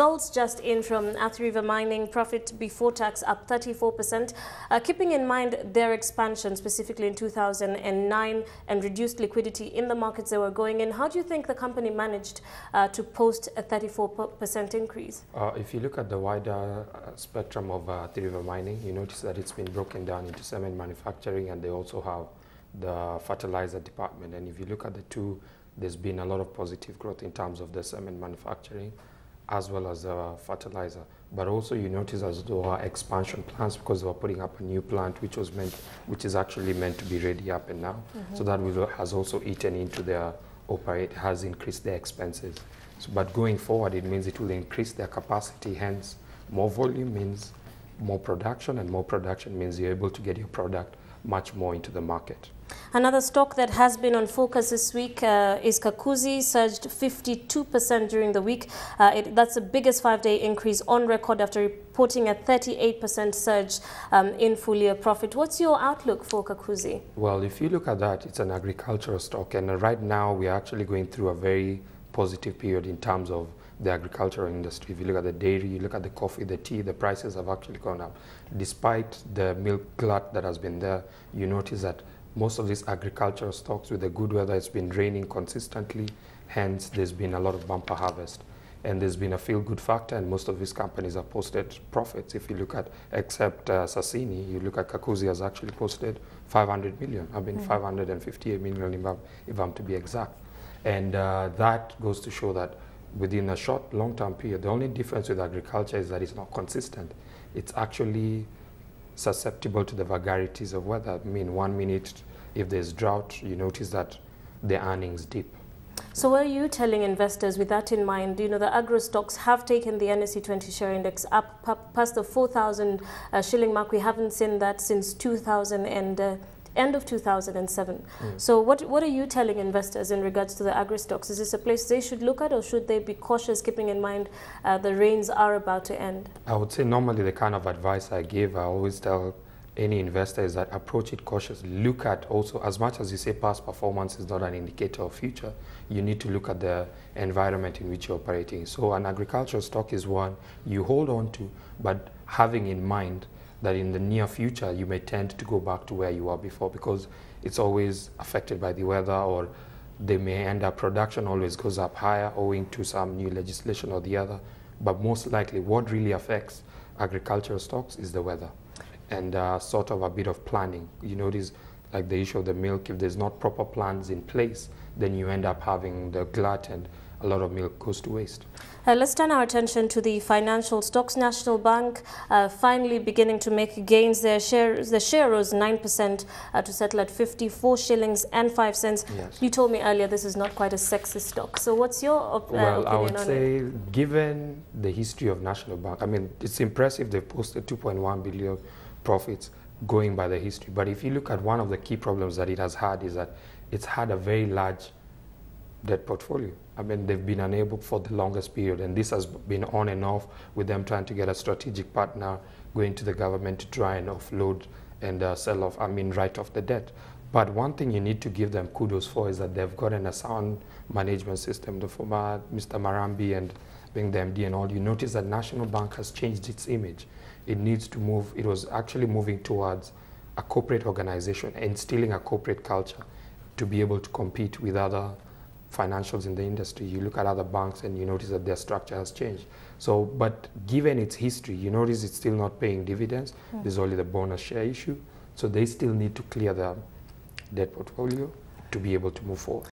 Results just in from Athi River Mining, profit before tax up 34%, keeping in mind their expansion specifically in 2009 and reduced liquidity in the markets they were going in. How do you think the company managed to post a 34% increase? If you look at the wider spectrum of Athi River Mining, you notice that it's been broken down into cement manufacturing, and they also have the fertilizer department. And if you look at the two, there's been a lot of positive growth in terms of the cement manufacturing as well as fertilizer. But also you notice as there are expansion plans, because they were putting up a new plant which is actually meant to be ready up and now. So that has also eaten into their has increased their expenses. So, but going forward, it means it will increase their capacity, hence more volume means more production, and more production means you're able to get your product much more into the market. Another stock that has been on focus this week is Kakuzi, surged 52% during the week. That's the biggest 5-day increase on record after reporting a 38% surge in full-year profit. What's your outlook for Kakuzi? Well, if you look at that, it's an agricultural stock, and right now we are actually going through a very positive period in terms of the agricultural industry. If you look at the dairy, you look at the coffee, the tea, the prices have actually gone up. Despite the milk glut that has been there, you notice that most of these agricultural stocks, with the good weather, it's been raining consistently, hence there's been a lot of bumper harvest. And there's been a feel-good factor, and most of these companies have posted profits. If you look at, except Sasini, you look at Kakuzi has actually posted 500 million, 558 million if I'm to be exact. And that goes to show that within a short, long-term period, the only difference with agriculture is that it's not consistent. It's actually susceptible to the vagaries of weather. I mean, 1 minute, if there's drought, you notice that the earnings dip. So what are you telling investors with that in mind? You know, the agro stocks have taken the NSE 20 share index up past the 4,000 shilling mark. We haven't seen that since end of 2007. So what are you telling investors in regards to the agri stocks? Is this a place they should look at, or should they be cautious, keeping in mind the rains are about to end? I would say normally the kind of advice I give, I always tell any investor, is that approach it cautiously. Look at also, as much as you say past performance is not an indicator of future, you need to look at the environment in which you're operating. So an agricultural stock is one you hold on to, but having in mind that in the near future you may tend to go back to where you were before, because it's always affected by the weather, or they may end up, production always goes up higher owing to some new legislation or the other. But most likely what really affects agricultural stocks is the weather and sort of a bit of planning. You notice, like the issue of the milk, if there's not proper plans in place, then you end up having the glut and a lot of milk goes to waste. Let's turn our attention to the financial stocks. National Bank finally beginning to make gains. The share rose 9% to settle at 54 shillings and 5 cents. Yes. You told me earlier this is not quite a sexy stock. So what's your opinion on it? Well, I would say, given the history of National Bank, I mean, it's impressive they've posted 2.1 billion profits going by the history. But if you look at one of the key problems that it has had, is that it's had a very large debt portfolio. I mean, they've been unable for the longest period, and this has been on and off with them trying to get a strategic partner, going to the government to try and offload and sell off, write off the debt. But one thing you need to give them kudos for is that they've gotten a sound management system. The former Mr. Marambi and being the MD and all, you notice that National Bank has changed its image. It needs to move, it was actually moving towards a corporate organization, instilling a corporate culture to be able to compete with other financials in the industry. You look at other banks and you notice that their structure has changed. So, but given its history, you notice it's still not paying dividends. There's only the bonus share issue. So they still need to clear the debt portfolio to be able to move forward.